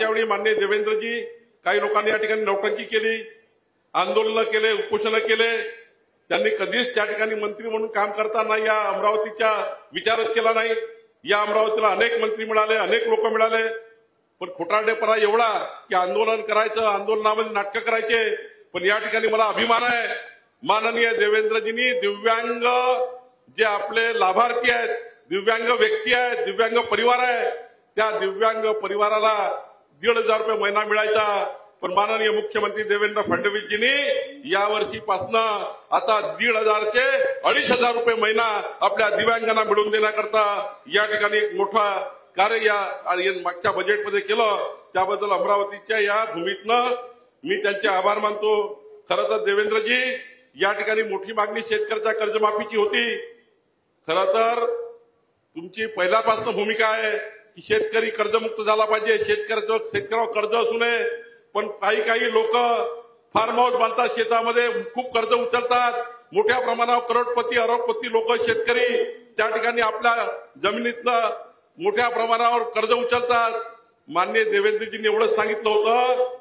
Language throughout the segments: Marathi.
मागच्या वेळी माननीय देवेंद्रजी काही लोकांनी या ठिकाणी नौटंकी केली, आंदोलन केले, उपोषण केले. त्यांनी कधीच त्या ठिकाणी मंत्री म्हणून काम करताना या अमरावतीचा विचारच केला नाही. या अमरावतीला अनेक मंत्री मिळाले, अनेक लोक मिळाले, पण खोटारडेपणा एवढा की आंदोलन करायचं, आंदोलनामध्ये नाटकं करायचे. पण या ठिकाणी मला अभिमान आहे, माननीय देवेंद्रजींनी दिव्यांग जे आपले लाभार्थी आहेत, दिव्यांग व्यक्ती आहेत, दिव्यांग परिवार आहे, त्या दिव्यांग परिवाराला 1,500 रुपये महिना मिळायचा. पण माननीय मुख्यमंत्री देवेंद्र फडणवीसजींनी यावर्षीपासून आता 1,500 ते 2,500 रुपये महिना आपल्या दिव्यांगांना मिळवून देण्याकरता या ठिकाणी एक मोठा कार्य या मागच्या बजेटमध्ये केलं. त्याबद्दल अमरावतीच्या या भूमीतनं मी त्यांचे आभार मानतो. खरं तर देवेंद्रजी, या ठिकाणी मोठी मागणी शेतकऱ्याच्या कर्जमाफीची होती. खरं तर तुमची पहिल्यापासून भूमिका आहे की शेतकरी कर्जमुक्त झाला पाहिजे, शेतकऱ्यावर कर्ज असू नये. पण काही लोक फार्म हाऊस बांधतात, शेतामध्ये खूप कर्ज उचलतात, मोठ्या प्रमाणावर करोडपती अरबपती लोक शेतकरी त्या ठिकाणी आपल्या जमिनीतनं मोठ्या प्रमाणावर कर्ज उचलतात. माननीय देवेंद्रजींनी एवढंच सांगितलं होतं,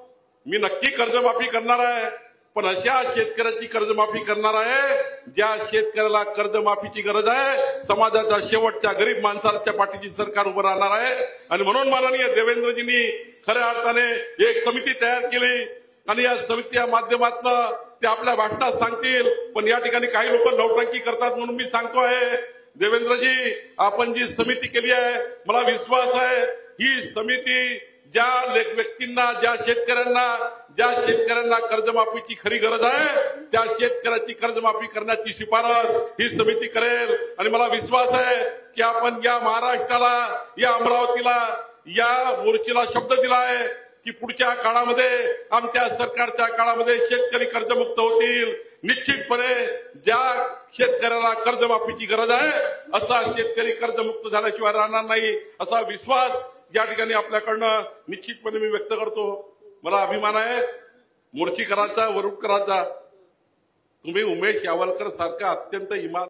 मी नक्की कर्जमाफी करणार आहे, पण अशा शेतकऱ्याची कर्जमाफी करणार आहे ज्या शेतकऱ्याला कर्जमाफीची गरज आहे. समाजाच्या शेवटच्या गरीब माणसाच्या पाठीची सरकार उभं राहणार आहे. आणि म्हणून माननीय देवेंद्रजींनी खऱ्या अर्थाने एक समिती तयार केली आणि या समितीच्या माध्यमातून ते आपल्या भाषणात सांगतील. पण या ठिकाणी काही लोक नौटंकी करतात म्हणून मी सांगतो आहे, देवेंद्रजी, आपण जी समिती केली आहे, मला विश्वास आहे ही समिती ज्या व्यक्तींना, ज्या शेतकऱ्यांना कर्जमाफीची खरी गरज आहे, त्या शेतकऱ्याची कर्जमाफी करण्याची शिफारस ही समिती करेल. आणि मला विश्वास आहे की आपण या महाराष्ट्राला, या अमरावतीला, या मोर्चेला शब्द दिला आहे की पुढच्या काळामध्ये, आमच्या सरकारच्या काळामध्ये शेतकरी कर्जमुक्त होतील. निश्चितपणे ज्या शेतकऱ्याला कर्जमाफीची गरज आहे असा शेतकरी कर्जमुक्त झाल्याशिवाय राहणार नाही, असा विश्वास या ठिकाणी आपल्याकडनं निश्चितपणे मी व्यक्त करतो. मला अभिमान आहे मोर्चीकरांचा, वरुडकरांचा. तुम्ही उमेश यावलकर सारखा अत्यंत इमान